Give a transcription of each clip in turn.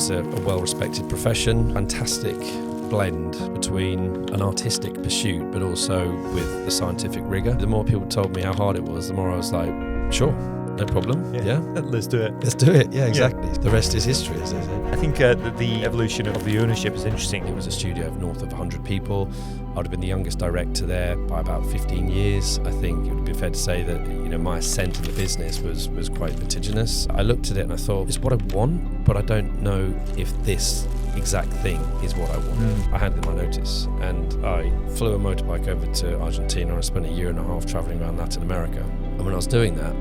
it's a well-respected profession. Fantastic blend between an artistic pursuit but also with the scientific rigour. The more people told me how hard it was, the more I was like, sure, no problem. Yeah. Let's do it. Let's do it. Yeah, exactly. The rest is history, as they say. I think the evolution of the ownership is interesting. It was a studio of north of 100 people. I would have been the youngest director there by about 15 years. I think it would be fair to say that my ascent in the business was quite vertiginous. I looked at it and I thought, it's what I want, but I don't know if this exact thing is what I want. I handed in my notice and I flew a motorbike over to Argentina. I spent a year and a half traveling around Latin America. And when I was doing that,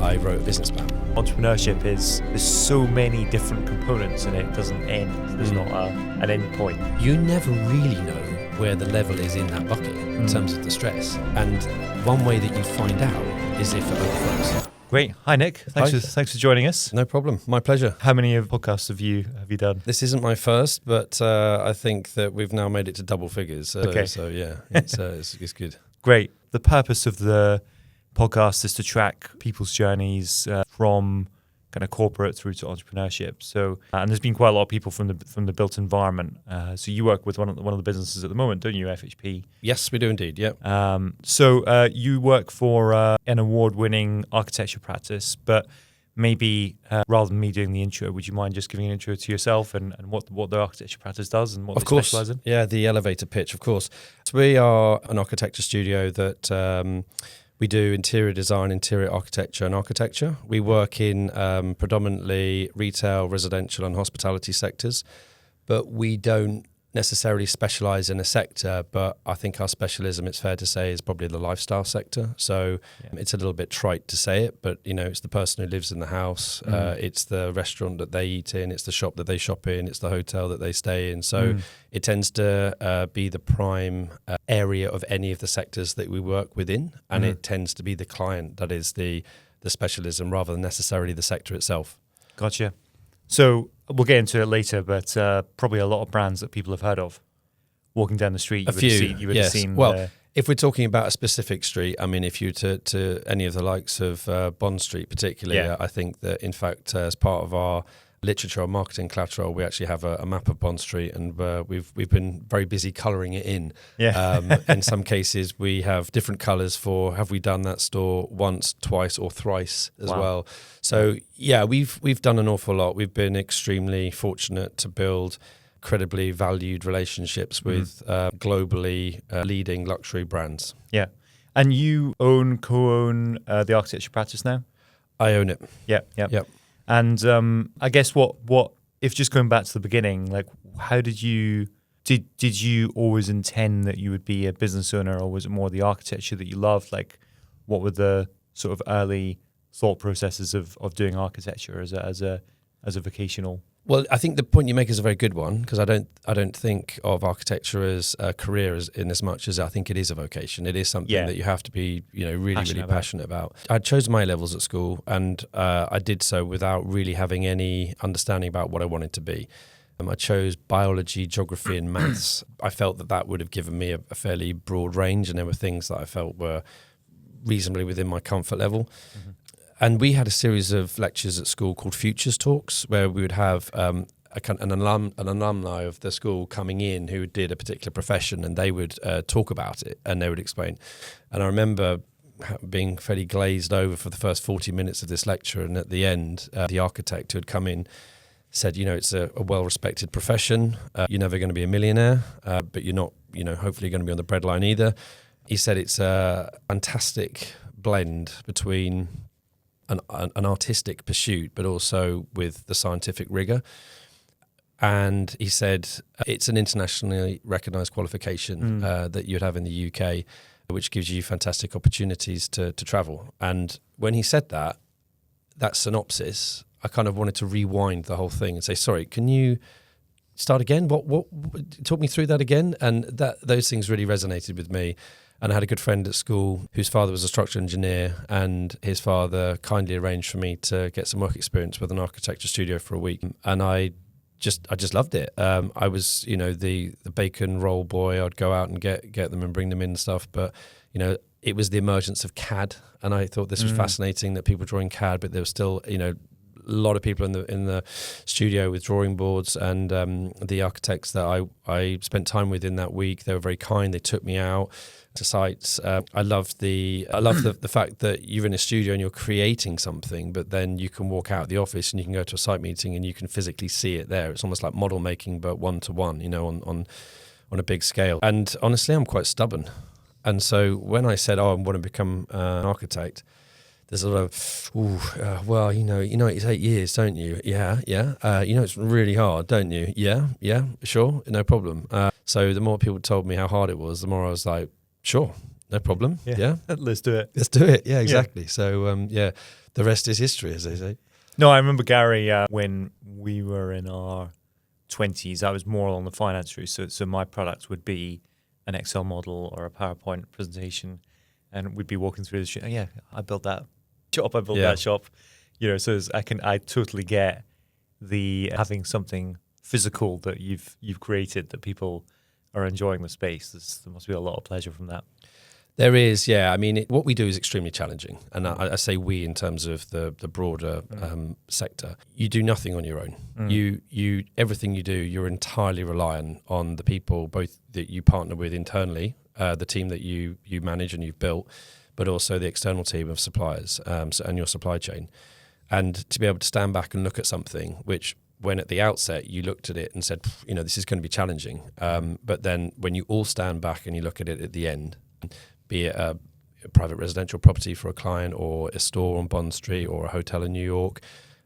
I wrote a business plan. Entrepreneurship there's so many different components and it doesn't end. There's not an end point. You never really know where the level is in that bucket in terms of the stress. And one way that you find out is if it overflows. Great. Hi, Nick. Thanks for joining us. No problem. My pleasure. How many podcasts have you done? This isn't my first, but I think that we've now made it to double figures. Okay. So yeah, it's good. Great. The purpose of the podcast is to track people's journeys from kind of corporate through to entrepreneurship. So, and there's been quite a lot of people from the built environment. So you work with one of the businesses at the moment, don't you, FHP? Yes, we do indeed. Yep. So you work for an award-winning architecture practice, but maybe rather than me doing the intro, would you mind just giving an intro to yourself and what the architecture practice does and what they specialize in? Yeah, the elevator pitch, of course. So we are an architecture studio that we do interior design, interior architecture and architecture. We work in predominantly retail, residential and hospitality sectors, but we don't necessarily specialise in a sector, but I think our specialism, it's fair to say, is probably the lifestyle sector. So it's a little bit trite to say it, but it's the person who lives in the house, it's the restaurant that they eat in, it's the shop that they shop in, it's the hotel that they stay in. So it tends to be the prime area of any of the sectors that we work within, and it tends to be the client that is the specialism rather than necessarily the sector itself. Gotcha. So we'll get into it later, but probably a lot of brands that people have heard of. Walking down the street, you would have seen. Well, if we're talking about a specific street, I mean, if you to any of the likes of Bond Street particularly, I think that in fact as part of our literature or marketing collateral, we actually have a map of Bond Street, and we've been very busy colouring it in. In some cases, we have different colours for have we done that store once, twice, or thrice as well. So we've done an awful lot. We've been extremely fortunate to build incredibly valued relationships with globally leading luxury brands. Yeah, and you co-own the architecture practice now? I own it. Yep. And I guess what if just going back to the beginning, like how did you always intend that you would be a business owner, or was it more the architecture that you loved? Like what were the sort of early thought processes of doing architecture as a vocational? Well, I think the point you make is a very good one, because I don't think of architecture as a career in as much as I think it is a vocation. It is something that you have to be, really passionate about. I chose my levels at school, and I did so without really having any understanding about what I wanted to be. I chose biology, geography, and maths. I felt that would have given me a fairly broad range, and there were things that I felt were reasonably within my comfort level. And we had a series of lectures at school called Futures Talks, where we would have an alumni of the school coming in who did a particular profession, and they would talk about it and they would explain. And I remember being fairly glazed over for the first 40 minutes of this lecture, and at the end, the architect who had come in said, it's a well-respected profession. You're never going to be a millionaire, but you're not, hopefully going to be on the breadline either. He said it's a fantastic blend between an artistic pursuit, but also with the scientific rigour. And he said it's an internationally recognised qualification that you'd have in the UK, which gives you fantastic opportunities to travel. And when he said that synopsis, I kind of wanted to rewind the whole thing and say, sorry, can you start again? What talk me through that again? And those things really resonated with me. And I had a good friend at school whose father was a structural engineer, and his father kindly arranged for me to get some work experience with an architecture studio for a week. And I just loved it. I was, the bacon roll boy. I'd go out and get them and bring them in and stuff. But, it was the emergence of CAD. And I thought this was fascinating that people were drawing CAD, but there was still, lot of people in the studio with drawing boards, and the architects that I spent time with in that week, they were very kind. They took me out to sites. I love the fact that you're in a studio and you're creating something, but then you can walk out of the office and you can go to a site meeting and you can physically see it there. It's almost like model making, but 1-to-1, on a big scale. And honestly, I'm quite stubborn. And so when I said, I want to become an architect, there's a lot of, it's 8 years, don't you? Yeah. It's really hard, don't you? Yeah, sure, no problem. So the more people told me how hard it was, the more I was like, sure, no problem. Yeah. Let's do it. Let's do it. Yeah, exactly. Yeah. So, the rest is history, as they say. No, I remember, Gary, when we were in our 20s, I was more on the finance route. So my product would be an Excel model or a PowerPoint presentation, and we'd be walking through the street. Oh, yeah, I built that shop. I built that shop. So I totally get the having something physical that you've created that people are enjoying the space. There must be a lot of pleasure from that. There is, yeah. I mean, what we do is extremely challenging. And I say we in terms of the broader sector. You do nothing on your own. You everything you do, you're entirely reliant on the people, both that you partner with internally, the team that you manage and you've built, but also the external team of suppliers and your supply chain. And to be able to stand back and look at something which, when at the outset you looked at it and said, this is going to be challenging. But then when you all stand back and you look at it at the end, be it a private residential property for a client or a store on Bond Street or a hotel in New York,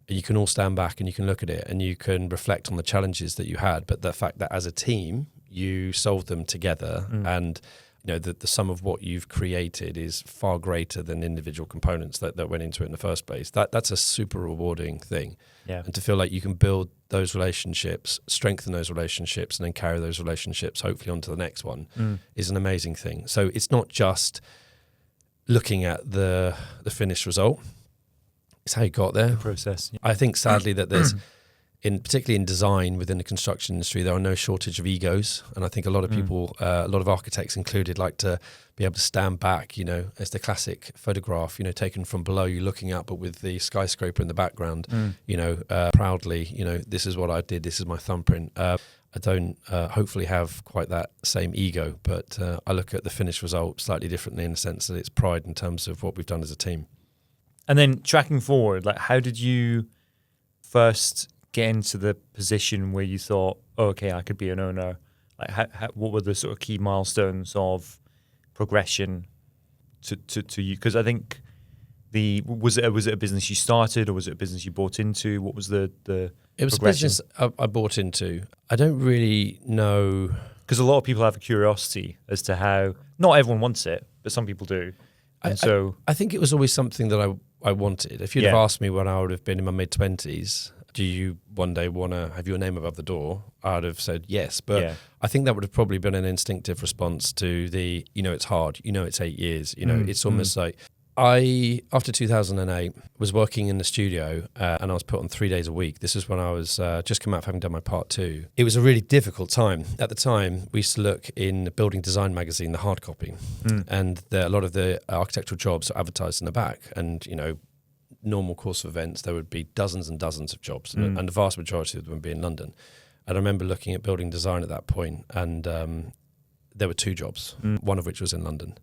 you can all stand back and you can look at it and you can reflect on the challenges that you had. But the fact that as a team, you solved them together and the sum of what you've created is far greater than individual components that went into it in the first place. That's a super rewarding thing. Yeah. And to feel like you can build those relationships, strengthen those relationships, and then carry those relationships hopefully onto the next one is an amazing thing. So it's not just looking at the finished result. It's how you got there. The process. Yeah. I think sadly that there's, particularly in design within the construction industry, there are no shortage of egos. And I think a lot of people, a lot of architects included, like to be able to stand back, as the classic photograph, taken from below, you looking up, but with the skyscraper in the background, proudly, this is what I did, this is my thumbprint. I don't hopefully have quite that same ego, but I look at the finished result slightly differently in the sense that it's pride in terms of what we've done as a team. And then tracking forward, like how did you first get into the position where you thought, okay, I could be an owner? Like, what were the sort of key milestones of progression to you? Because I think was it a business you started, or was it a business you bought into? What was the It was a business I bought into. I don't really know, because a lot of people have a curiosity as to how. Not everyone wants it, but some people do. And I think it was always something that I wanted. If you'd have asked me when I would have been in my mid-20s, do you one day want to have your name above the door? I'd have said yes. But I think that would have probably been an instinctive response to the, it's hard, it's 8 years, it's almost like after 2008, was working in the studio and I was put on 3 days a week. This is when I was just come out of having done my part 2. It was a really difficult time. At the time, we used to look in the Building Design magazine, the hard copy, and a lot of the architectural jobs are advertised in the back. And, normal course of events, there would be dozens and dozens of jobs, and the vast majority of them would be in London. And I remember looking at building design at that point, and there were 2 jobs, one of which was in London.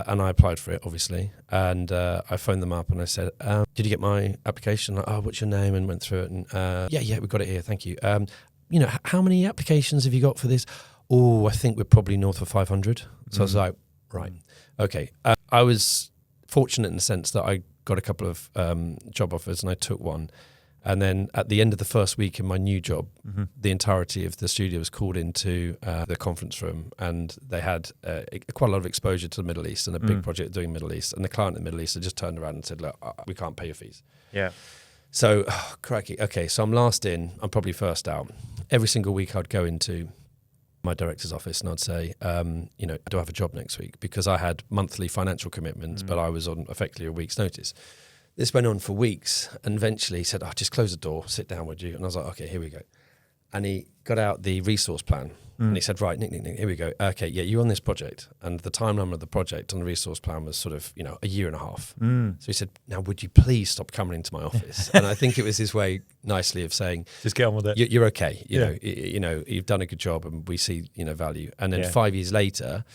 And I applied for it, obviously, and I phoned them up and I said, did you get my application? Like, what's your name? And went through it, and yeah, we got it here, thank you. How many applications have you got for this? Oh, I think we're probably north of 500. So I was like, right, okay. I was fortunate in the sense that I got a couple of job offers and I took one. And then at the end of the first week in my new job, the entirety of the studio was called into the conference room, and they had quite a lot of exposure to the Middle East and a big project doing Middle East. And the client in the Middle East had just turned around and said, look, we can't pay your fees. Yeah. So, crikey. Okay, so I'm last in, I'm probably first out. Every single week I'd go into my director's office and I'd say, do I have a job next week? Because I had monthly financial commitments, but I was on effectively a week's notice. This went on for weeks, and eventually he said, just close the door, sit down, would you? And I was like, okay, here we go. and he got out the resource plan. And he said, right, Nick, here we go. Okay, yeah, you're on this project. And the timeline of the project on the resource plan was sort of, a year and a half. So he said, now, would you please stop coming into my office? And I think it was his way nicely of saying, just get on with it. You're okay. You know, you've done a good job and we see, value. And then 5 years later,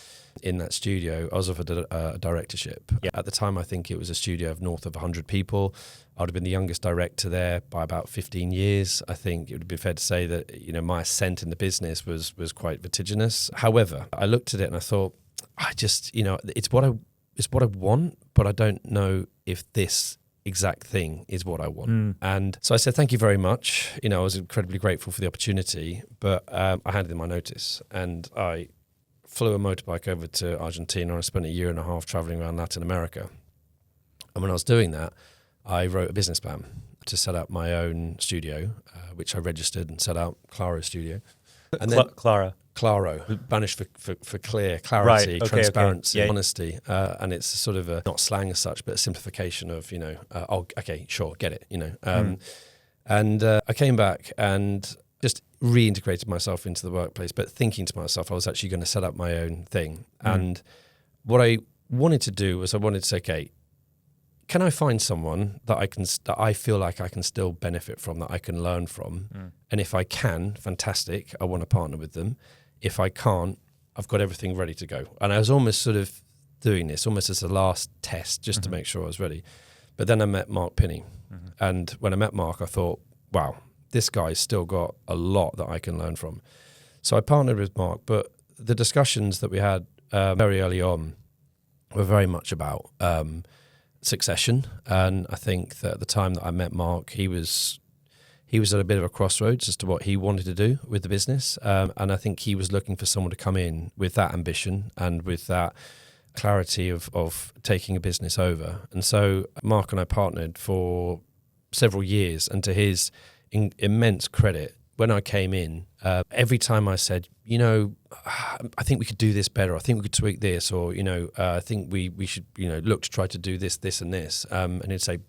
in that studio, I was offered a directorship. At the time, I think it was a studio of north of 100 people. I'd have been the youngest director there by about 15 years. I think it would be fair to say that, my ascent in the business was quite vertiginous. However, I looked at it and I thought, I just, it's what I want, but I don't know if this exact thing is what I want. And so I said, thank you very much. I was incredibly grateful for the opportunity, but I handed in my notice and I flew a motorbike over to Argentina. I spent a year and a half traveling around Latin America. And when I was doing that, I wrote a business plan to set up my own studio, which I registered and set up, Claro Studio. And then Claro, Spanish for clear, clarity, transparency, honesty. And it's sort of not slang as such, but a simplification of, okay, sure, get it, And I came back and just reintegrated myself into the workplace, but thinking to myself, I was actually going to set up my own thing. And what I wanted to do was I wanted to say, okay, can I find someone that I feel like I can still benefit from, that I can learn from? And if I can, fantastic, I want to partner with them. If I can't, I've got everything ready to go. And I was almost sort of doing this, almost as a last test, just to make sure I was ready. But then I met Mark Pinney. And when I met Mark, I thought, wow, this guy's still got a lot that I can learn from. So I partnered with Mark, but the discussions that we had very early on were very much about succession. And I think that at the time that I met Mark, he was at a bit of a crossroads as to what he wanted to do with the business. And I think he was looking for someone to come in with that ambition and with that clarity of taking a business over. And so Mark and I partnered for several years, and to his immense credit, when I came in, every time I said, I think we could do this better, I think we could tweak this, or, I think we should, look to try to do this, this and this. And he'd say,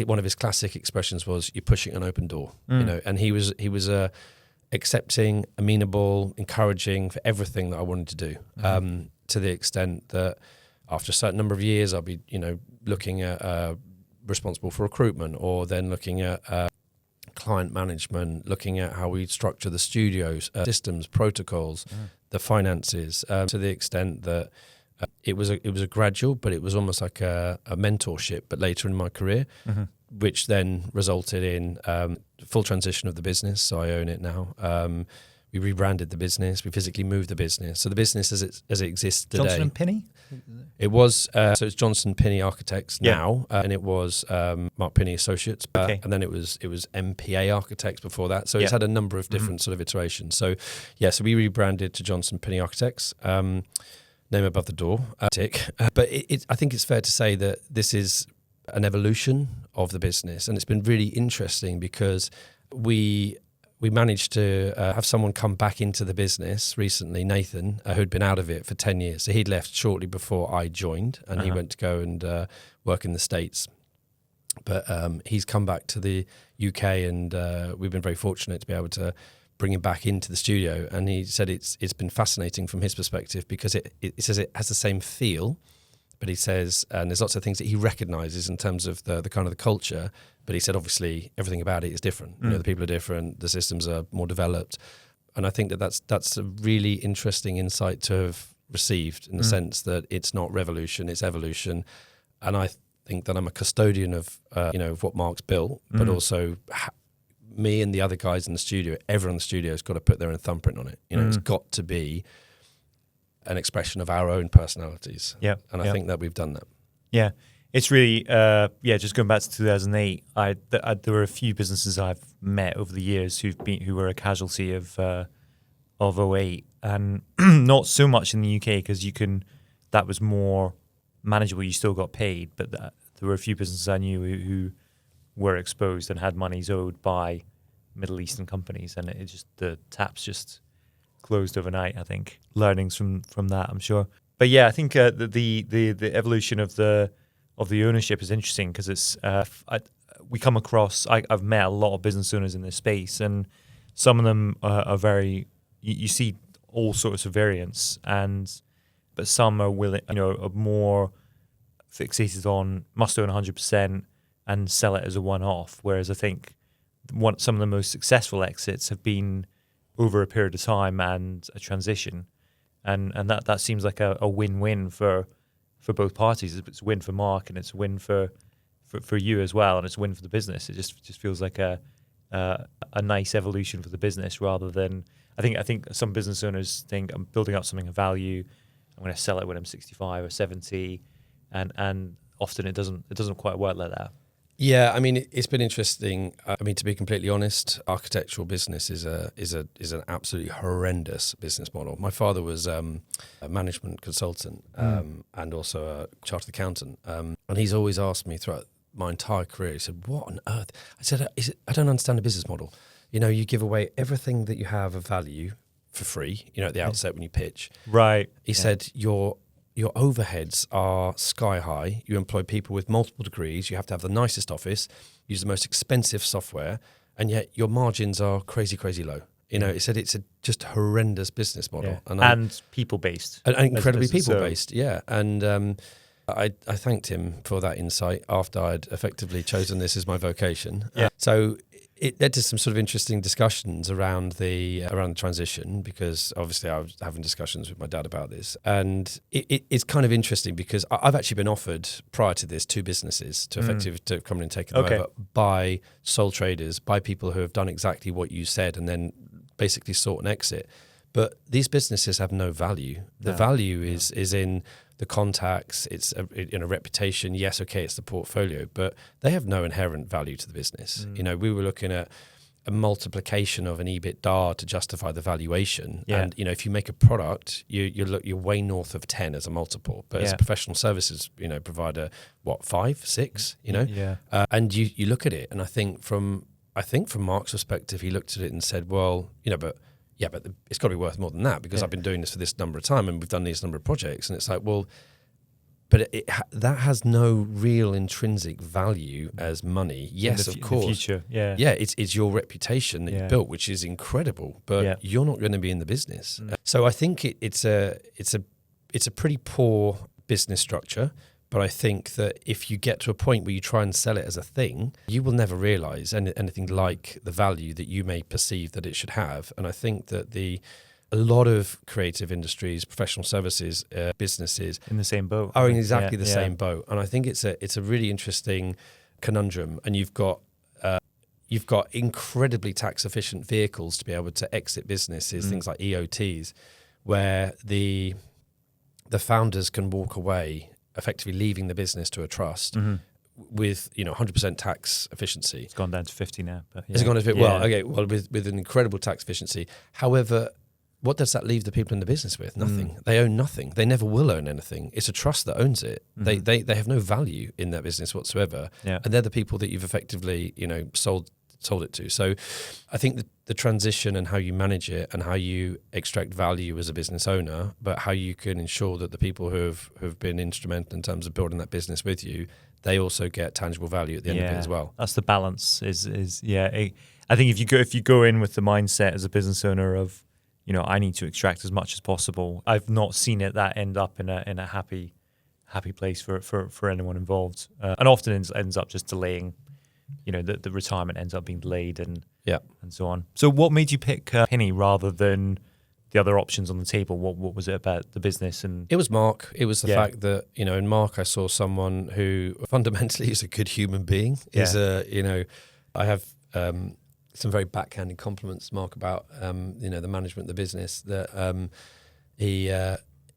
one of his classic expressions was, you're pushing an open door, and he was accepting, amenable, encouraging for everything that I wanted to do, to the extent that after a certain number of years, I'll be, looking at responsible for recruitment, or then looking at client management, looking at how we structure the studios, systems, protocols, the finances, to the extent that it was a gradual, but it was almost like a mentorship, but later in my career, which then resulted in full transition of the business. So I own it now. We rebranded the business. We physically moved the business. So the business as it exists today. Johnson Pinney? It was, so it's Johnson Pinney Architects now, and it was Mark Pinney Associates, and then it was MPA Architects before that. So it's had a number of different sort of iterations. So so we rebranded to Johnson Pinney Architects, name above the door, tick. But I think it's fair to say that this is an evolution of the business, and it's been really interesting because we managed to have someone come back into the business recently, Nathan, who'd been out of it for 10 years. So he'd left shortly before I joined, and he went to go and work in the States. But he's come back to the UK, and we've been very fortunate to be able to bring him back into the studio. And he said it's been fascinating from his perspective because it says it has the same feel, but he says, and there's lots of things that he recognises in terms of the kind of the culture. But he said, obviously, everything about it is different. The people are different. The systems are more developed. And I think that's a really interesting insight to have received in the sense that it's not revolution, it's evolution. And I think that I'm a custodian of, of what Mark's built, but also me and the other guys in the studio, everyone in the studio has got to put their own thumbprint on it. It's got to be an expression of our own personalities. Yeah. And I think that we've done that. Yeah. It's really, just going back to 2008, there were a few businesses I've met over the years who were a casualty of 08, and not so much in the UK because that was more manageable. You still got paid, but there were a few businesses I knew who were exposed and had monies owed by Middle Eastern companies, and the taps just closed overnight. I think learnings from that, I'm sure. But yeah, I think the evolution of the ownership is interesting because it's we come across. I've met a lot of business owners in this space, and some of them are very. You see all sorts of variants, but some are willing, are more fixated on must own 100% and sell it as a one-off. Whereas I think some of the most successful exits have been over a period of time and a transition, and that seems like a win-win for both parties. It's a win for Mark, and it's a win for you as well, and it's a win for the business. It just feels like a nice evolution for the business, rather than I think some business owners think I'm building up something of value, I'm going to sell it when I'm 65 or 70, and often it doesn't quite work like that. Yeah, I mean, it's been interesting. I mean, to be completely honest, architectural business is an absolutely horrendous business model. My father was a management consultant and also a chartered accountant, and he's always asked me throughout my entire career. He said, "What on earth?" I said, "I don't understand the business model. You give away everything that you have of value for free. At the outset when you pitch." Right. He said, Your overheads are sky high. You employ people with multiple degrees. You have to have the nicest office, use the most expensive software, and yet your margins are crazy, crazy low. He said it's a just horrendous business model. Yeah. And people-based. And incredibly people-based, yeah. And I thanked him for that insight after I'd effectively chosen this as my vocation. Yeah. So it led to some sort of interesting discussions around the transition, because obviously I was having discussions with my dad about this, and it's kind of interesting because I've actually been offered prior to this 2 businesses to come in and take them over by sole traders, by people who have done exactly what you said and then basically sought an exit. But these businesses have no value. The value is in the contacts, it's in a reputation. Yes, okay, it's the portfolio, but they have no inherent value to the business. We were looking at a multiplication of an EBITDA to justify the valuation. Yeah. And if you make a product, you're way north of 10 as a multiple. But as a professional services provider, 5, 6? And you look at it, and I think from Mark's perspective, he looked at it and said, well, but it's got to be worth more than that, because I've been doing this for this number of time and we've done these number of projects. And it's like, well, but that has no real intrinsic value as money. Yes, of course. In the future, yeah. Yeah, it's your reputation that you've built, which is incredible, but you're not going to be in the business. So I think it's a pretty poor business structure. But I think that if you get to a point where you try and sell it as a thing, you will never realize anything like the value that you may perceive that it should have. And I think that a lot of creative industries, professional services, businesses in the same boat are in exactly the same boat. And I think it's a really interesting conundrum. And you've got incredibly tax efficient vehicles to be able to exit businesses, things like EOTs, where the founders can walk away, effectively leaving the business to a trust with 100% tax efficiency. It's gone down to 50 now. But It's gone to with an incredible tax efficiency. However, what does that leave the people in the business with? Nothing. They own nothing. They never will own anything. It's a trust that owns it. They have no value in that business whatsoever. Yeah. And they're the people that you've effectively sold it to. So I think the transition and how you manage it and how you extract value as a business owner, but how you can ensure that the people who have been instrumental in terms of building that business with you, they also get tangible value at the end of it as well. That's the balance. I think if you go in with the mindset as a business owner of, I need to extract as much as possible, I've not seen that end up in a happy place for anyone involved, and often ends up just delaying. The retirement ends up being delayed and so on. So what made you pick Pinney rather than the other options on the table? What was it about the business? And it was Mark. It was the fact that, in Mark I saw someone who fundamentally is a good human being. I have some very backhanded compliments, Mark, about the management of the business, that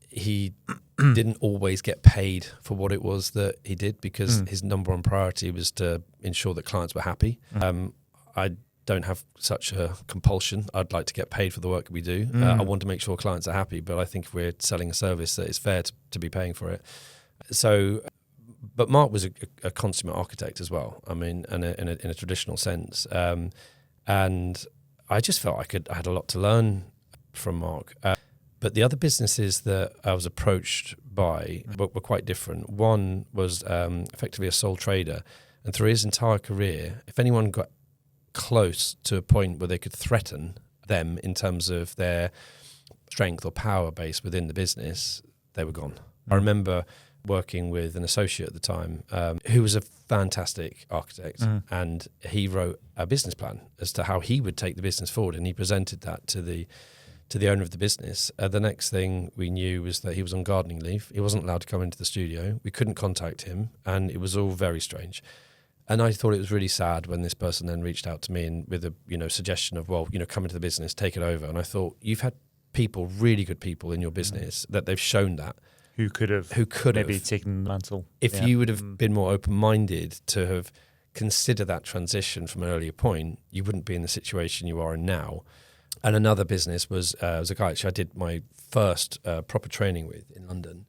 he didn't always get paid for what it was that he did, because his number one priority was to ensure that clients were happy. I don't have such a compulsion. I'd like to get paid for the work we do. I want to make sure clients are happy, but I think if we're selling a service, that it's fair to be paying for it. So, but Mark was a consummate architect as well. I mean, in a traditional sense, and I just felt I had a lot to learn from Mark. But the other businesses that I was approached by were quite different. One was effectively a sole trader, and through his entire career, if anyone got close to a point where they could threaten them in terms of their strength or power base within the business, they were gone. I remember working with an associate at the time who was a fantastic architect, and he wrote a business plan as to how he would take the business forward, and he presented that to the owner of the business. The next thing we knew was that he was on gardening leave. He wasn't allowed to come into the studio. We couldn't contact him, and it was all very strange. And I thought it was really sad when this person then reached out to me and with a suggestion of, well, come into the business, take it over. And I thought, you've had people, really good people in your business that they've shown that. Who could have maybe taken the mantle. If you would have been more open-minded to have considered that transition from an earlier point, you wouldn't be in the situation you are in now. And another business was a guy actually I did my first proper training with in London,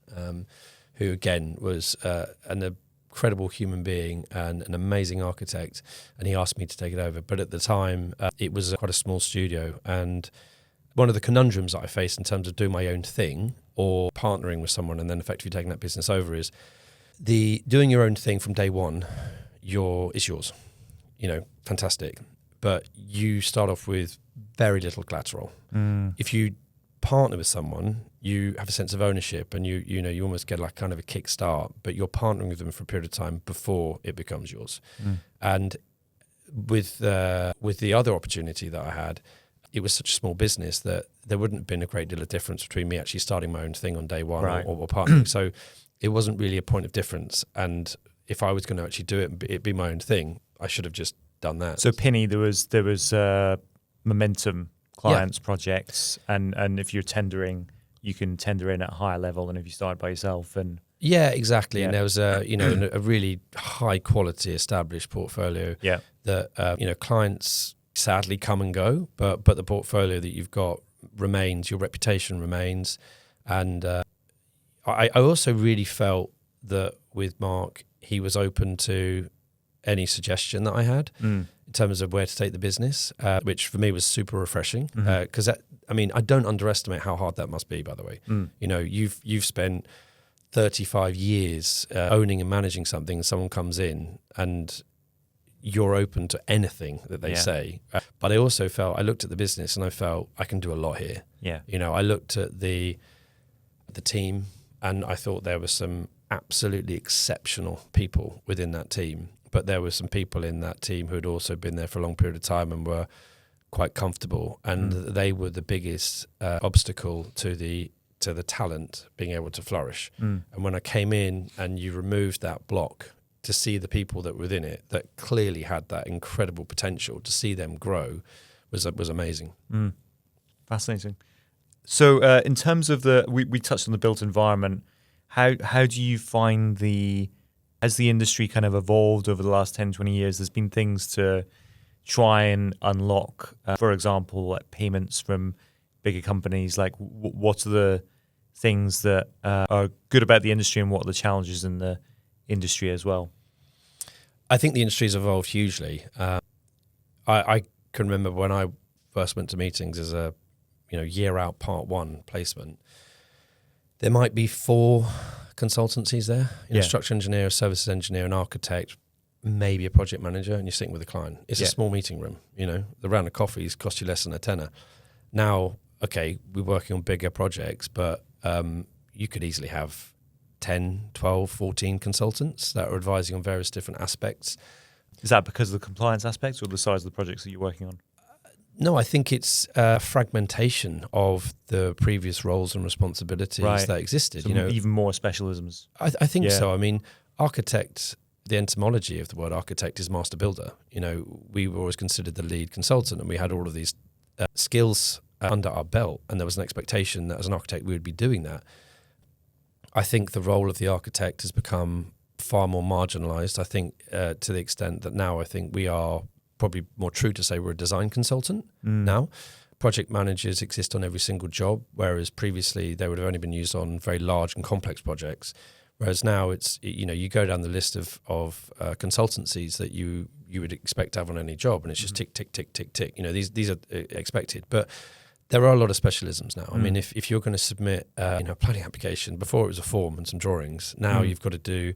who again was an incredible human being and an amazing architect, and he asked me to take it over. But at the time, it was quite a small studio, and one of the conundrums that I faced in terms of doing my own thing or partnering with someone and then effectively taking that business over is the doing your own thing from day one. Is yours, fantastic, but you start off with very little collateral. If you partner with someone, you have a sense of ownership, and you almost get like kind of a kickstart, but you're partnering with them for a period of time before it becomes yours. And with the other opportunity that I had, it was such a small business that there wouldn't have been a great deal of difference between me actually starting my own thing on day one or partnering. So it wasn't really a point of difference. And if I was going to actually do it and it be my own thing, I should have just done that. So Pinney, there was momentum clients, projects, and if you're tendering, you can tender in at a higher level than if you started by yourself. And yeah, exactly. And there was a really high quality established portfolio that clients sadly come and go, but the portfolio that you've got remains, your reputation remains. And I also really felt that with Mark, he was open to any suggestion that I had in terms of where to take the business, which for me was super refreshing. Because I don't underestimate how hard that must be, by the way. You've spent 35 years owning and managing something, and someone comes in and you're open to anything that they say. But I also felt, I looked at the business and I felt I can do a lot here. I looked at the team and I thought there were some absolutely exceptional people within that team. But there were some people in that team who had also been there for a long period of time and were quite comfortable. And they were the biggest obstacle to the talent being able to flourish. And when I came in and you removed that block, to see the people that were within it that clearly had that incredible potential, to see them grow was amazing. Fascinating. So in terms of we touched on the built environment, how do you find as the industry kind of evolved over the last 10, 20 years, there's been things to try and unlock, for example, like payments from bigger companies. Like what are the things that are good about the industry and what are the challenges in the industry as well? I think the industry's evolved hugely. I can remember when I first went to meetings as a year out part one placement, there might be 4 consultancies there, structural engineer, a services engineer, an architect, maybe a project manager, and you're sitting with a client. It's a small meeting room, the round of coffees cost you less than a tenner. Now, okay, we're working on bigger projects, but you could easily have 10, 12, 14 consultants that are advising on various different aspects. Is that because of the compliance aspects or the size of the projects that you're working on? No, I think it's fragmentation of the previous roles and responsibilities that existed. So even more specialisms. I think so. I mean, architect, the etymology of the word architect is master builder. We were always considered the lead consultant, and we had all of these skills under our belt, and there was an expectation that as an architect we would be doing that. I think the role of the architect has become far more marginalised. I think to the extent that now I think we are probably more true to say we're a design consultant now. Project managers exist on every single job, whereas previously they would have only been used on very large and complex projects. Whereas now it's, you go down the list of consultancies that you would expect to have on any job, and it's just tick, tick, tick, tick, tick. These are expected. But there are a lot of specialisms now. I mean, if you're going to submit a planning application, before it was a form and some drawings, now you've got to do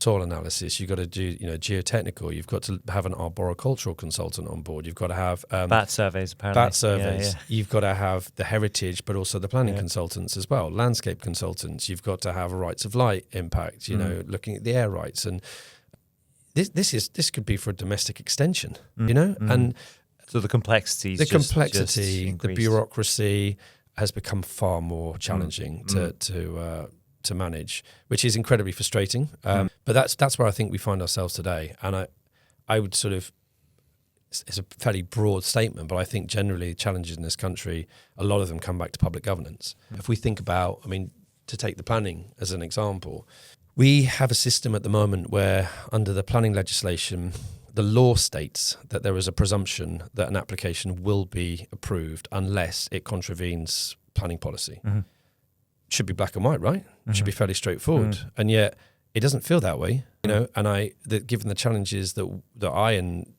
soil analysis. You've got to do, geotechnical. You've got to have an arboricultural consultant on board. You've got to have bat surveys, apparently. Bat surveys. Yeah. You've got to have the heritage, but also the planning consultants as well. Landscape consultants. You've got to have a rights of light impact. Looking at the air rights, and this could be for a domestic extension. And so the complexity, the bureaucracy has become far more challenging to manage, which is incredibly frustrating. But that's where I think we find ourselves today. And I would sort of, it's a fairly broad statement, but I think generally challenges in this country, a lot of them come back to public governance. If we think about, to take the planning as an example, we have a system at the moment where under the planning legislation, the law states that there is a presumption that an application will be approved unless it contravenes planning policy. Should be black and white, right? Should be fairly straightforward. And yet it doesn't feel that way, and given the challenges that I and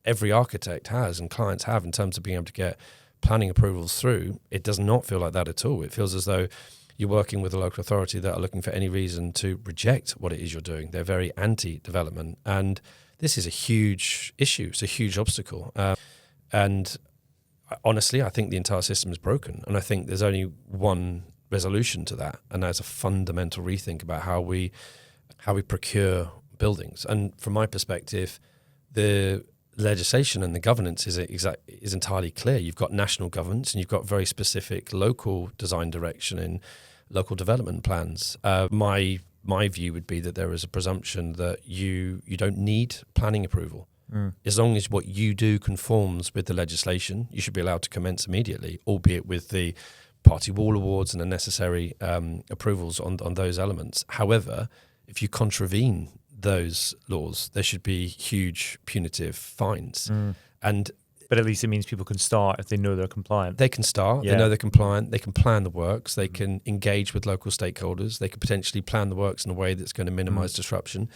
every architect has and clients have in terms of being able to get planning approvals through, it does not feel like that at all. It feels as though you're working with a local authority that are looking for any reason to reject what it is you're doing. They're very anti-development. And this is a huge issue. It's a huge obstacle. And honestly, I think the entire system is broken. And I think there's only one resolution to that. And that's a fundamental rethink about how we procure buildings. And from my perspective, the legislation and the governance is entirely clear. You've got national governance and you've got very specific local design direction and local development plans. My view would be that there is a presumption that you don't need planning approval. As long as what you do conforms with the legislation, you should be allowed to commence immediately, albeit with the party wall awards and the necessary approvals on those elements. However, if you contravene those laws, there should be huge punitive fines. But at least it means people can start if they know they're compliant. They can start, they know they're compliant, they can plan the works, they can engage with local stakeholders, they can potentially plan the works in a way that's going to minimise disruption.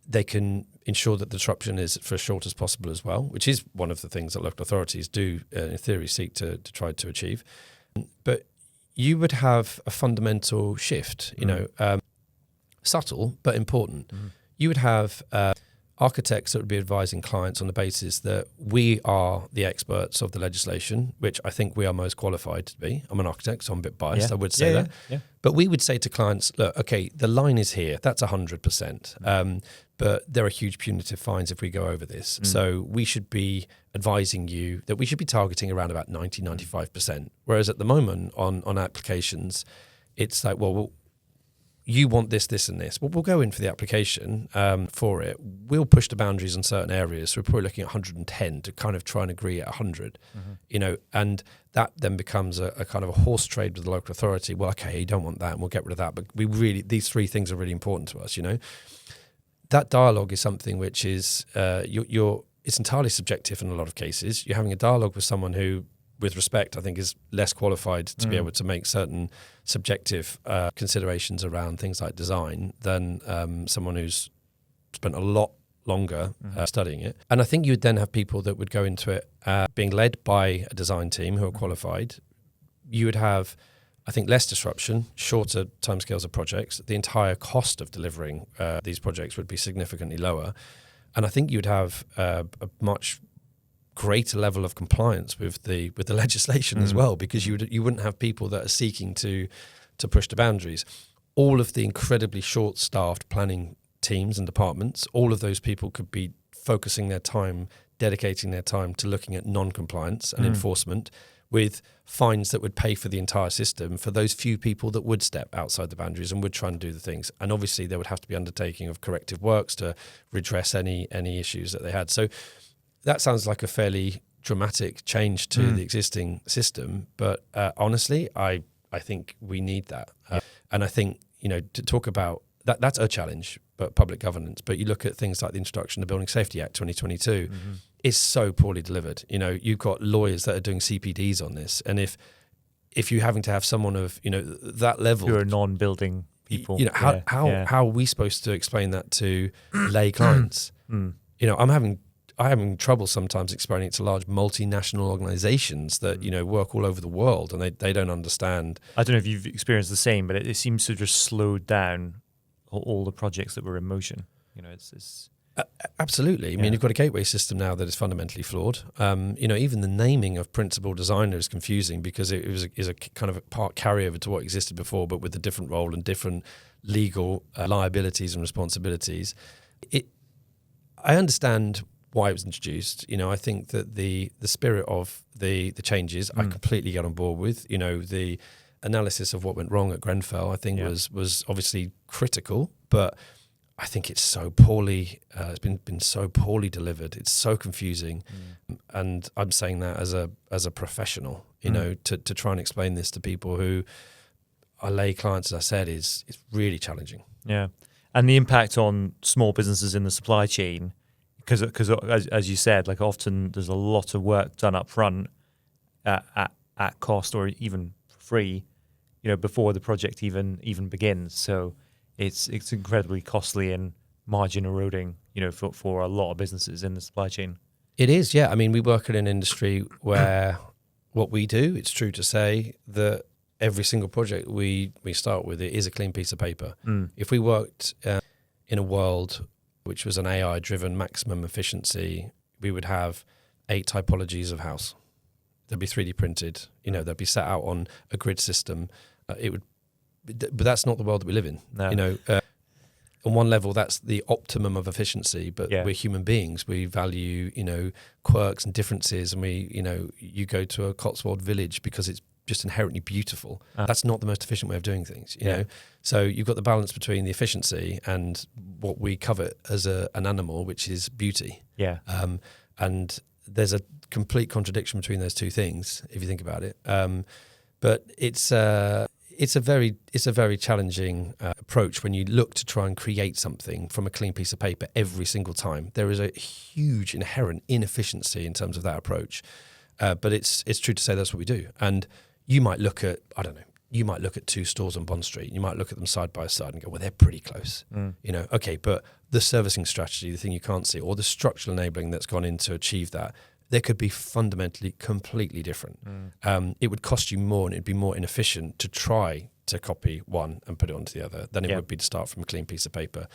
They can ensure that the disruption is for as short as possible as well, which is one of the things that local authorities do, in theory, seek to try to achieve. But you would have a fundamental shift, subtle but important. You would have architects that would be advising clients on the basis that we are the experts of the legislation, which I think we are most qualified to be. I'm an architect, so I'm a bit biased, I would say that. Yeah. But we would say to clients, look, okay, the line is here, that's 100%. But there are huge punitive fines if we go over this. So we should be advising you that we should be targeting around about 90, 95%. Whereas at the moment on applications, it's like, well, you want this, this, and this. Well, we'll go in for the application for it. We'll push the boundaries in certain areas. So we're probably looking at 110 to kind of try and agree at 100, and that then becomes a kind of a horse trade with the local authority. Well, okay, you don't want that, and we'll get rid of that. But these three things are really important to us, That dialogue is something which is, it's entirely subjective in a lot of cases. You're having a dialogue with someone who, with respect, I think is less qualified to be able to make certain subjective considerations around things like design than someone who's spent a lot longer studying it. And I think you would then have people that would go into it being led by a design team who are qualified. You would have, I think, less disruption, shorter timescales of projects. The entire cost of delivering these projects would be significantly lower. And I think you'd have a much greater level of compliance with the legislation as well, because you wouldn't have people that are seeking to push the boundaries. All of the incredibly short-staffed planning teams and departments, all of those people could be focusing their time, dedicating their time to looking at non-compliance and enforcement, with fines that would pay for the entire system for those few people that would step outside the boundaries and would try and do the things. And obviously there would have to be undertaking of corrective works to redress any issues that they had. So that sounds like a fairly dramatic change to the existing system, but honestly, I think we need that. And I think, to talk about that's a challenge, but public governance. But you look at things like the introduction of the Building Safety Act 2022, it's so poorly delivered. You've got lawyers that are doing CPDs on this, and if you're having to have someone of that level, you're non-building people. How are we supposed to explain that to lay clients? I'm having trouble sometimes explaining it to large multinational organizations that, work all over the world, and they don't understand. I don't know if you've experienced the same, but it seems to just slow down all the projects that were in motion. it's Absolutely. I mean, you've got a gateway system now that is fundamentally flawed. Even the naming of principal designer is confusing because it is a kind of a part carryover to what existed before, but with a different role and different legal liabilities and responsibilities. I understand why it was introduced. I think that the spirit of the changes, I completely get on board with. The analysis of what went wrong at Grenfell, I think was obviously critical, but I think it's so poorly. It's been so poorly delivered. It's so confusing, and I'm saying that as a professional. To try and explain this to people who are lay clients, as I said, is really challenging. Yeah, and the impact on small businesses in the supply chain, because as you said, like often there's a lot of work done up front at cost or even for free, before the project even begins. So it's incredibly costly and margin eroding, for a lot of businesses in the supply chain. It is, yeah. I mean, we work in an industry where what we do, it's true to say that every single project we start with, it is a clean piece of paper. If we worked in a world which was an AI-driven maximum efficiency, we would have 8 typologies of house. They'd be 3D printed, they'd be set out on a grid system. But that's not the world that we live in. No. On one level, that's the optimum of efficiency, but we're human beings. We value, quirks and differences, and you go to a Cotswold village because it's just inherently beautiful. That's not the most efficient way of doing things, you know. So you've got the balance between the efficiency and what we covet as an animal, which is beauty. Yeah. And there's a complete contradiction between those two things, if you think about it. But it's a very challenging approach when you look to try and create something from a clean piece of paper every single time. There is a huge inherent inefficiency in terms of that approach. But it's true to say that's what we do. And you might look at, you might look at 2 stores on Bond Street. You might look at them side by side and go, well, they're pretty close. Okay, but the servicing strategy, the thing you can't see, or the structural enabling that's gone in to achieve that, there could be fundamentally completely different. It would cost you more and it'd be more inefficient to try to copy one and put it onto the other than it would be to start from a clean piece of paper.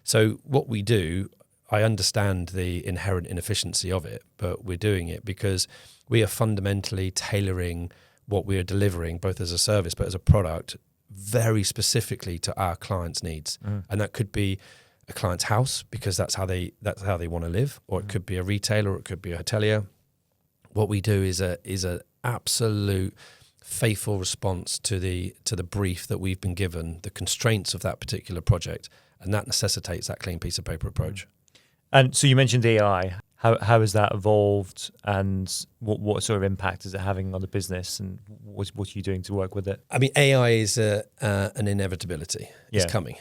So what we do, I understand the inherent inefficiency of it, but we're doing it because we are fundamentally tailoring what we are delivering, both as a service but as a product, very specifically to our clients' needs. And that could be a client's house because that's how they want to live, or it could be a retailer, or it could be a hotelier. What we do is a absolute faithful response to the brief that we've been given, the constraints of that particular project, and that necessitates that clean piece of paper approach. And so you mentioned AI. How has that evolved, and what sort of impact is it having on the business, and what are you doing to work with it? I mean, AI is an inevitability. It's coming.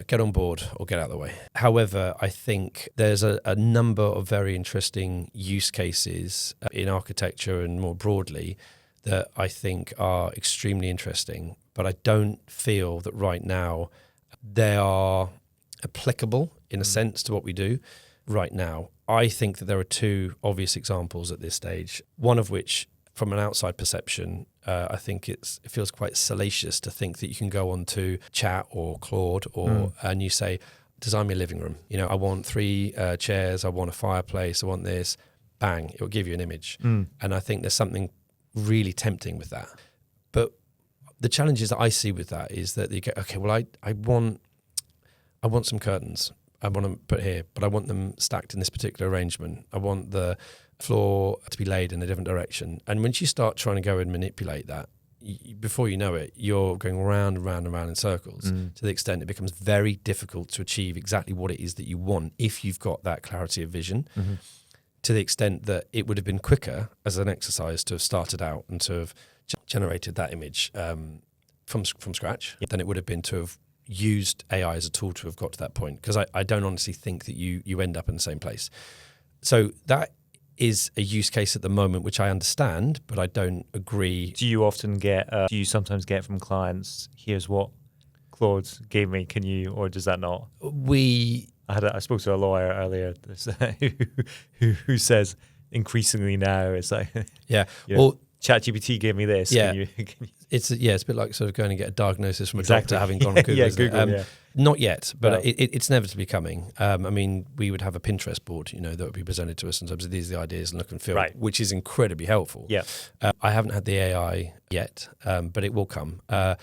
Get on board or get out of the way. However, I think there's a number of very interesting use cases in architecture and more broadly that I think are extremely interesting, but I don't feel that right now they are applicable in a sense to what we do right now. I think that there are 2 obvious examples at this stage, one of which, from an outside perception, I think it feels quite salacious to think that you can go on to Chat or Claude and you say, design me a living room. I want 3 chairs, I want a fireplace, I want this. Bang, it will give you an image. And I think there's something really tempting with that. But the challenges that I see with that is that you go, okay, well, I want some curtains. I want them put here, but I want them stacked in this particular arrangement. I want the floor to be laid in a different direction. And once you start trying to go and manipulate that, before you know it, you're going round and round and round in circles to the extent it becomes very difficult to achieve exactly what it is that you want if you've got that clarity of vision, to the extent that it would have been quicker as an exercise to have started out and to have generated that image from scratch than it would have been to have used AI as a tool to have got to that point. Because I don't honestly think that you end up in the same place. So that is a use case at the moment, which I understand, but I don't agree. Do you sometimes get from clients, here's what Claude gave me, can you, or does that not? I spoke to a lawyer earlier who says increasingly now it's like, well, ChatGPT gave me this. Yeah. It's a bit like sort of going and get a diagnosis from a doctor having gone on Google. Google. Not yet, but it's inevitably coming. I mean, we would have a Pinterest board, that would be presented to us in terms of these are the ideas and look and feel, which is incredibly helpful. Yeah. I haven't had the AI yet, but it will come. I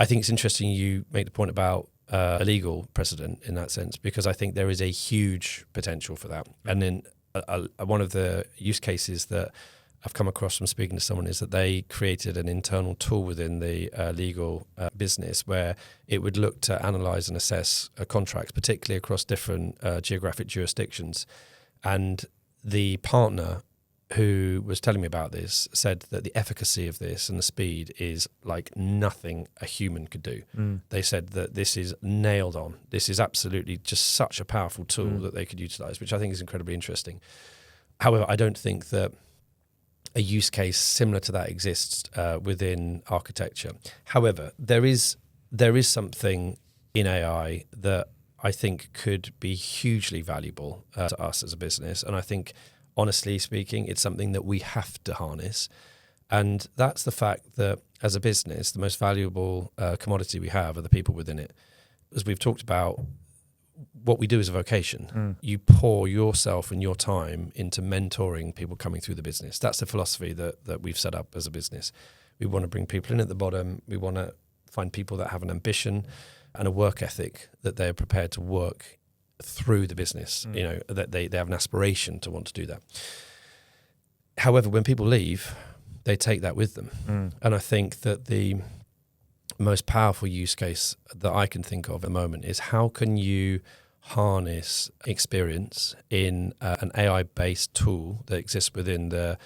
think it's interesting you make the point about a legal precedent in that sense, because I think there is a huge potential for that. And then one of the use cases that I've come across from speaking to someone is that they created an internal tool within the legal business where it would look to analyse and assess contracts, particularly across different geographic jurisdictions. And the partner who was telling me about this said that the efficacy of this and the speed is like nothing a human could do. They said that this is nailed on. This is absolutely just such a powerful tool that they could utilise, which I think is incredibly interesting. However, I don't think that a use case similar to that exists within architecture. However, there is something in AI that I think could be hugely valuable to us as a business. And I think, honestly speaking, it's something that we have to harness. And that's the fact that as a business, the most valuable commodity we have are the people within it. As we've talked about, what we do is a vocation. You pour yourself and your time into mentoring people coming through the business. That's the philosophy that we've set up as a business. We want to bring people in at the bottom. We want to find people that have an ambition and a work ethic, that they're prepared to work through the business, that they have an aspiration to want to do that. However, when people leave, they take that with them. And I think that the most powerful use case that I can think of at the moment is how can you harness experience in an AI-based tool that exists within the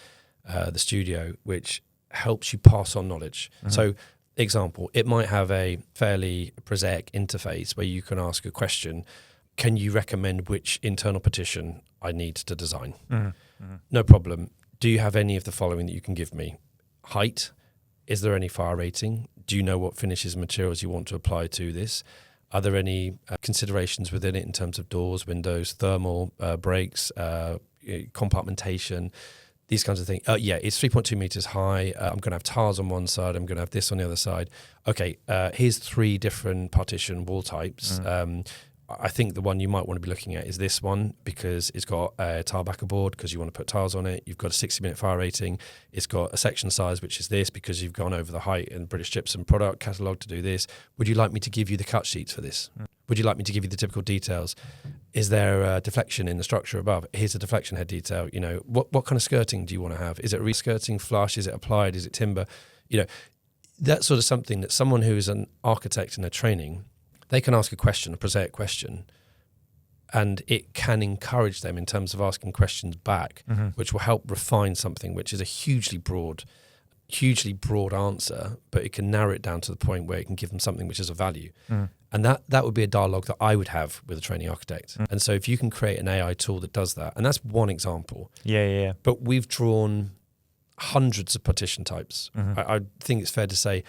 studio, which helps you pass on knowledge. So, example, it might have a fairly prosaic interface where you can ask a question: can you recommend which internal partition I need to design? No problem. Do you have any of the following that you can give me? Height. Is there any fire rating? Do you know what finishes and materials you want to apply to this? Are there any considerations within it in terms of doors, windows, thermal, brakes, compartmentation, these kinds of things? It's 3.2 meters high. I'm going to have tiles on one side. I'm going to have this on the other side. Okay, here's 3 different partition wall types. I think the one you might want to be looking at is this one, because it's got a tile backer board because you want to put tiles on it. You've got a 60-minute fire rating. It's got a section size, which is this, because you've gone over the height in British Gypsum product catalogue to do this. Would you like me to give you the cut sheets for this? Would you like me to give you the typical details? Is there a deflection in the structure above? Here's a deflection head detail. What kind of skirting do you want to have? Is it re-skirting, flush? Is it applied? Is it timber? That's sort of something that someone who is an architect in their training, they can ask a question, a prosaic question, and it can encourage them in terms of asking questions back, which will help refine something which is a hugely broad answer, but it can narrow it down to the point where it can give them something which is of value. And that would be a dialogue that I would have with a training architect. And so if you can create an AI tool that does that, and that's one example. Yeah. But we've drawn hundreds of partition types. I think it's fair to say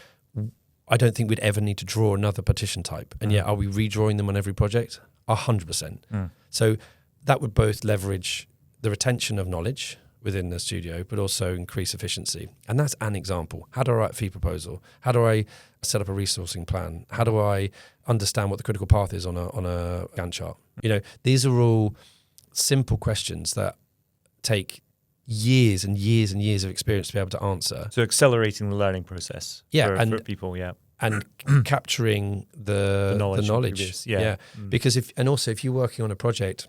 I don't think we'd ever need to draw another partition type. And yet, are we redrawing them on every project? 100%. So that would both leverage the retention of knowledge within the studio, but also increase efficiency. And that's an example. How do I write a fee proposal? How do I set up a resourcing plan? How do I understand what the critical path is on a Gantt chart? These are all simple questions that take years and years and years of experience to be able to answer. So accelerating the learning process for people, and capturing the knowledge. Because if you're working on a project,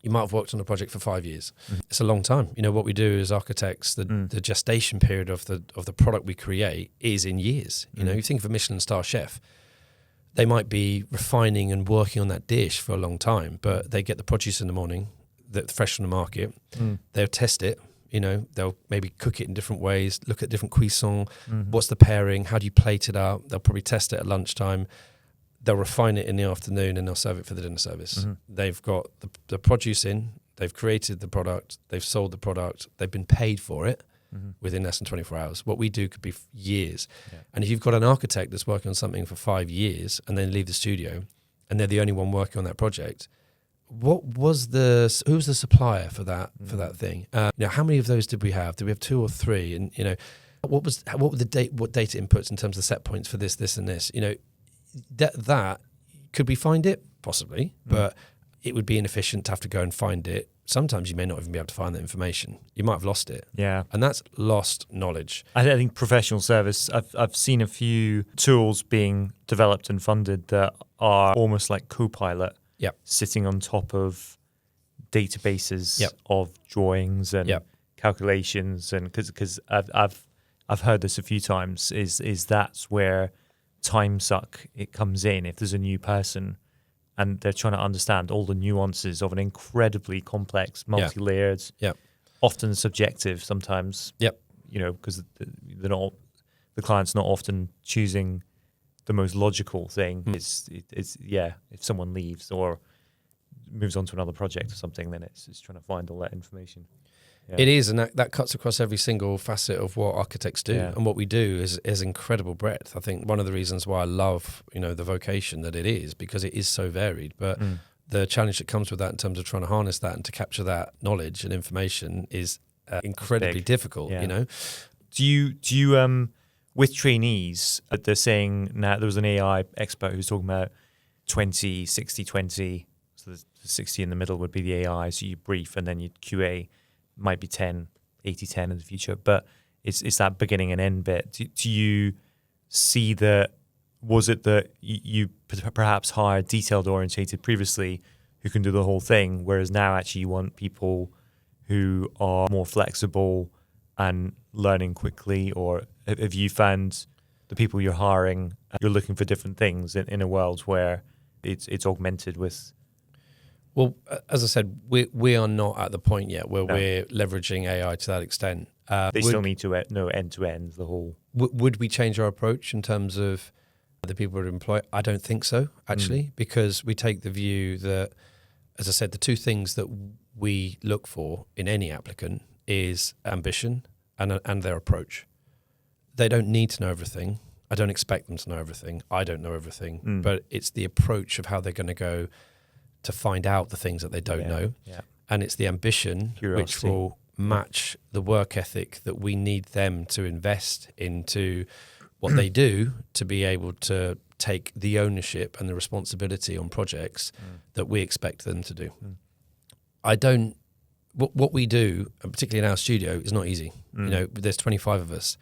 you might have worked on a project for 5 years. It's a long time. What we do as architects, the gestation period of the product we create is in years. You think of a Michelin star chef, they might be refining and working on that dish for a long time, but they get the produce in the morning, that's fresh from the market. They'll test it. They'll maybe cook it in different ways, look at different cuisson. What's the pairing? How do you plate it up? They'll probably test it at lunchtime. They'll refine it in the afternoon and they'll serve it for the dinner service. They've got the produce in, they've created the product, they've sold the product, they've been paid for it within less than 24 hours. What we do could be years. And if you've got an architect that's working on something for 5 years and then leave the studio and they're the only one working on that project, who was the supplier for that thing? How many of those did we have? Did we have 2 or 3? And what were what data inputs in terms of set points for this, and this? That Could we find it? Possibly, but it would be inefficient to have to go and find it. Sometimes you may not even be able to find that information. You might have lost it. Yeah. And that's lost knowledge. I think professional service, I've seen a few tools being developed and funded that are almost like Copilot, sitting on top of databases of drawings and calculations. And because I've heard this a few times, is that's where time suck it comes in. If there's a new person and they're trying to understand all the nuances of an incredibly complex, multi-layered, often subjective sometimes, because the client's not often choosing the most logical thing. It's if someone leaves or moves on to another project or something, then it's trying to find all that information. Yeah. It is, and that cuts across every single facet of what architects do. Yeah. And what we do is incredible breadth. I think one of the reasons why I love, the vocation that it is, because it is so varied. But the challenge that comes with that in terms of trying to harness that and to capture that knowledge and information is incredibly difficult, Do you with trainees, they're saying now, there was an AI expert who's talking about 20, 60, 20. So the 60 in the middle would be the AI. So you brief and then you QA. Might be 10, 80, 10 in the future, but it's that beginning and end bit. Do you see that, was it that you perhaps hired detailed orientated previously who can do the whole thing, whereas now actually you want people who are more flexible and learning quickly? Or have you found the people you're hiring, you're looking for different things in a world where it's augmented with... Well, as I said, we are not at the point yet where we're leveraging AI to that extent. They still need to know end-to-end, the whole... Would we change our approach in terms of the people we employ? I don't think so, actually, because we take the view that, as I said, the two things that we look for in any applicant is ambition and their approach. They don't need to know everything. I don't expect them to know everything. I don't know everything. But it's the approach of how they're going to go to find out the things that they don't know. Yeah. And it's the ambition which will match the work ethic that we need them to invest into what they do to be able to take the ownership and the responsibility on projects that we expect them to do. What we do, and particularly in our studio, is not easy. There's 25 of us.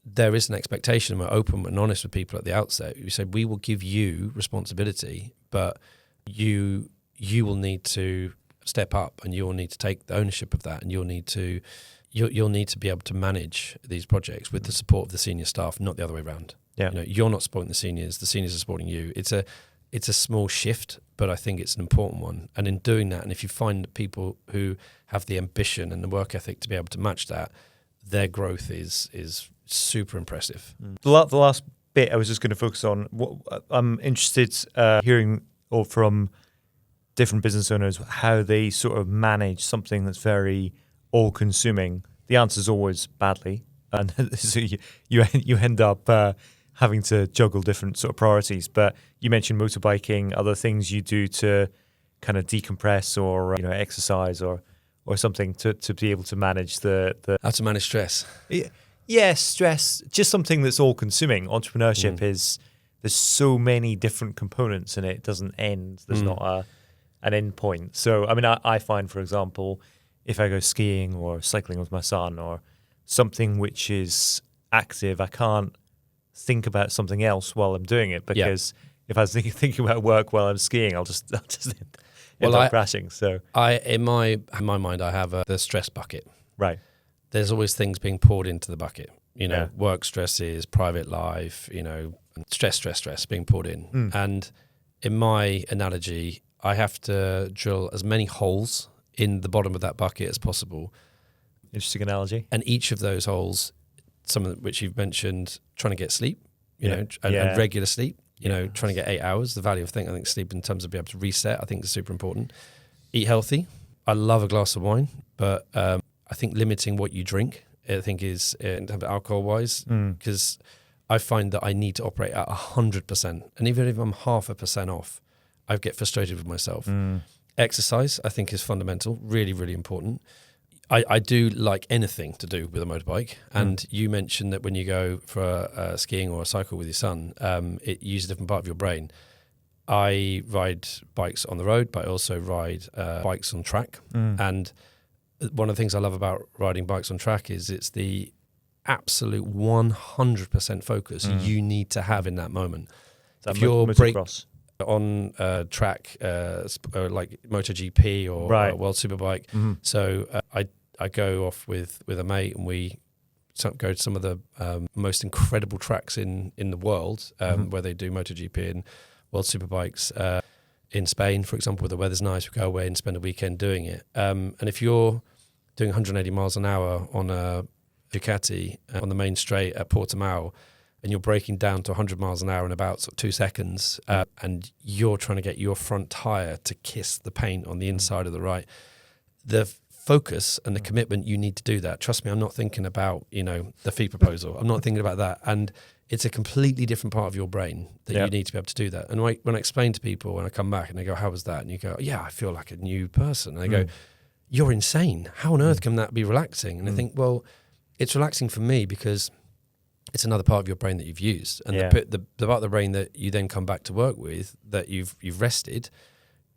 There is an expectation. We're open and honest with people at the outset. We said, we will give you responsibility, but you will need to step up and you'll need to take the ownership of that, and you'll need to be able to manage these projects with the support of the senior staff, not the other way around. Yeah. You're not supporting the seniors are supporting you. It's a small shift, but I think it's an important one. And in doing that, and if you find people who have the ambition and the work ethic to be able to match that, their growth is super impressive. The last bit I was just going to focus on, I'm interested hearing from different business owners how they sort of manage something that's very all-consuming. The answer is always badly, and so you end up having to juggle different sort of priorities. But you mentioned motorbiking, other things you do to kind of decompress or exercise or something to be able to manage the how to manage stress. Yes, stress. Just something that's all-consuming. Entrepreneurship is. There's so many different components and it doesn't end. There's not an end point. So, I mean, I find, for example, if I go skiing or cycling with my son or something which is active, I can't think about something else while I'm doing it, because if I was thinking about work while I'm skiing, I'll just end up crashing. So, in my mind, I have the stress bucket. Right. There's always things being poured into the bucket. Work stresses, private life, stress being poured in. And in my analogy, I have to drill as many holes in the bottom of that bucket as possible. Interesting analogy. And each of those holes, some of which you've mentioned, trying to get sleep, and regular sleep, trying to get 8 hours. The value of I think sleep in terms of being able to reset, I think is super important. Eat healthy. I love a glass of wine, but I think limiting what you drink, I think is in terms of alcohol-wise, because I find that I need to operate at 100%. And even if I'm 0.5% off, I get frustrated with myself. Exercise, I think, is fundamental, really, really important. I do like anything to do with a motorbike. And you mentioned that when you go for a skiing or a cycle with your son, it uses a different part of your brain. I ride bikes on the road, but I also ride bikes on track. And one of the things I love about riding bikes on track is it's the absolute 100% focus you need to have in that moment. If you're motocross on track like MotoGP or World Superbike, so I go off with a mate and we go to some of the most incredible tracks in the world where they do MotoGP and World Superbikes. In Spain, for example, where the weather's nice, we go away and spend a weekend doing it. And if you're doing 180 miles an hour on a Ducati on the main straight at Portimao, and you're braking down to 100 miles an hour in about 2 seconds, and you're trying to get your front tyre to kiss the paint on the inside of the right, the focus and the commitment you need to do that. Trust me, I'm not thinking about, the fee proposal. I'm not thinking about that. And it's a completely different part of your brain that you need to be able to do that. And when I explain to people, when I come back and they go, how was that? And you go, yeah, I feel like a new person. And they go, you're insane. How on earth can that be relaxing? And I think, well, it's relaxing for me because it's another part of your brain that you've used. And the part of the brain that you then come back to work with, that you've rested,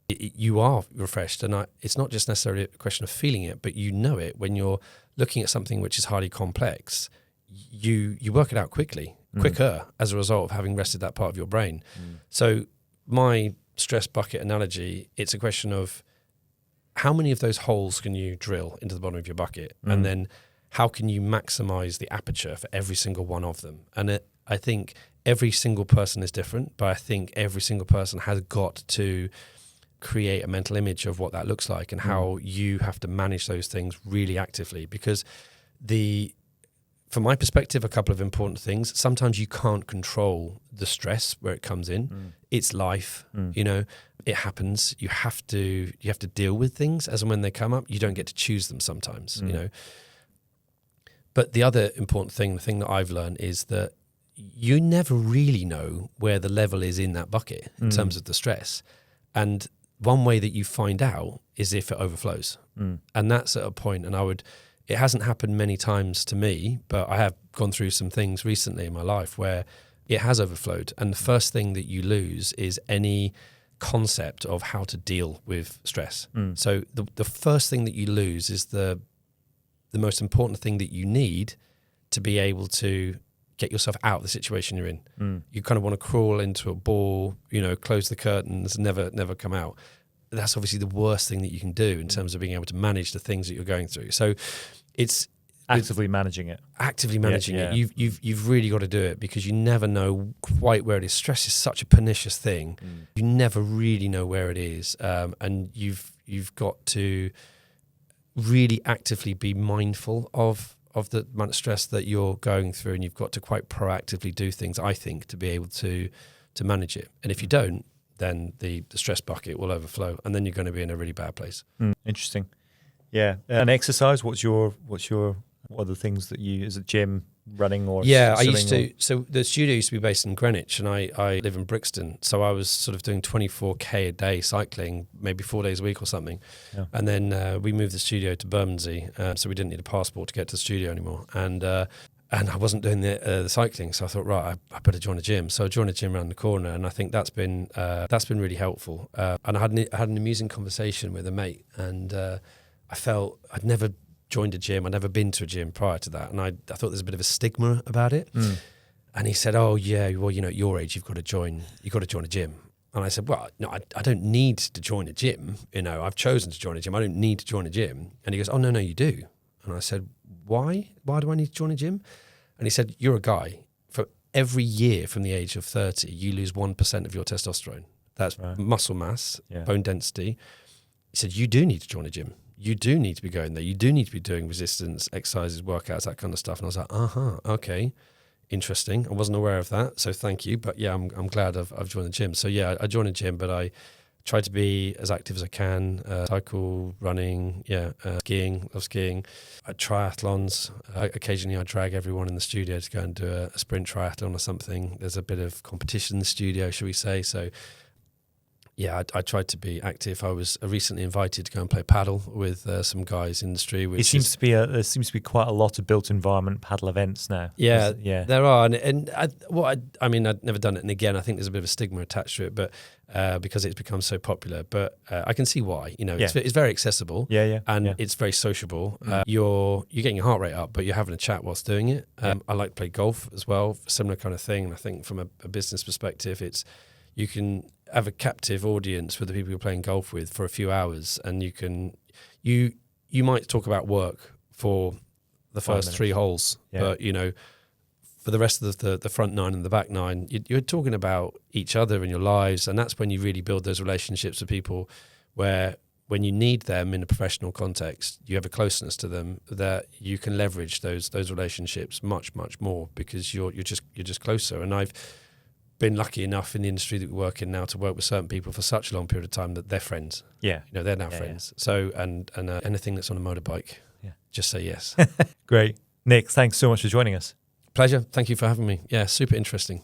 you are refreshed. And it's not just necessarily a question of feeling it, but you know it. When you're looking at something which is highly complex, you work it out quicker as a result of having rested that part of your brain. So my stress bucket analogy, it's a question of how many of those holes can you drill into the bottom of your bucket? And then how can you maximize the aperture for every single one of them? And I think every single person is different, but I think every single person has got to create a mental image of what that looks like and how you have to manage those things really actively. Because from my perspective, a couple of important things. Sometimes you can't control the stress where it comes in. It's life, it happens. You have to deal with things as and when they come up. You don't get to choose them sometimes, But the other important thing, the thing that I've learned is that you never really know where the level is in that bucket in terms of the stress. And one way that you find out is if it overflows. And that's at a point, and it hasn't happened many times to me, but I have gone through some things recently in my life where it has overflowed. And the first thing that you lose is any concept of how to deal with stress. So the first thing that you lose is the most important thing that you need to be able to get yourself out of the situation you're in. You kind of want to crawl into a ball, close the curtains, never come out. That's obviously the worst thing that you can do in terms of being able to manage the things that you're going through. So it's actively managing it. Actively managing it. You've really got to do it because you never know quite where it is. Stress is such a pernicious thing. You never really know where it is, and you've got to really actively be mindful of the amount of stress that you're going through, and you've got to quite proactively do things, I think, to be able to manage it. And if you don't, then the stress bucket will overflow, and then you're going to be in a really bad place. Interesting. Yeah. And exercise, what are the things that is it gym, running, or I used to. So the studio used to be based in Greenwich, and I live in Brixton. So I was sort of doing 24k a day cycling, maybe 4 days a week or something. Yeah. And then we moved the studio to Bermondsey, so we didn't need a passport to get to the studio anymore. And I wasn't doing the cycling, so I thought, right, I better join a gym. So I joined a gym around the corner, and I think that's been really helpful. And I had an amusing conversation with a mate, and I felt I'd never joined a gym. I'd never been to a gym prior to that, and I thought there's a bit of a stigma about it. And he said, "Oh yeah, well, at your age, you've got to join a gym." And I said, "Well, no, I don't need to join a gym. I've chosen to join a gym. I don't need to join a gym." And he goes, "Oh no, you do." And I said, "Why? Why do I need to join a gym?" And he said, "You're a guy. For every year from the age of 30, you lose 1% of your testosterone. That's muscle mass, bone density." He said, "You do need to join a gym. You do need to be going there. You do need to be doing resistance exercises, workouts, that kind of stuff." And I was like, okay, interesting. I wasn't aware of that, so thank you. But yeah, I'm glad I've joined the gym. So yeah, I joined a gym, but I try to be as active as I can. Cycle, running, skiing. Love skiing. Triathlons. Occasionally I drag everyone in the studio to go and do a sprint triathlon or something. There's a bit of competition in the studio, shall we say. So Yeah, I tried to be active. I was recently invited to go and play paddle with some guys in the industry. There seems to be quite a lot of built environment paddle events now. Yeah, there are. I mean, I'd never done it. And again, I think there's a bit of a stigma attached to it, but because it's become so popular. But I can see why. It's very accessible. And it's very sociable. You're getting your heart rate up, but you're having a chat whilst doing it. I like to play golf as well, similar kind of thing. And I think from a business perspective, you can have a captive audience with the people you're playing golf with for a few hours, and you might talk about work for the first 3 holes, but for the rest of the front 9 and the back 9, you're talking about each other and your lives, and that's when you really build those relationships with people where when you need them in a professional context, you have a closeness to them that you can leverage those relationships much, much more because you're just closer. And I've been lucky enough in the industry that we work in now to work with certain people for such a long period of time that they're friends. They're now friends. So and anything that's on a motorbike, just say yes. Great. Nick, thanks so much for joining us. Pleasure. Thank you for having me. Yeah, super interesting.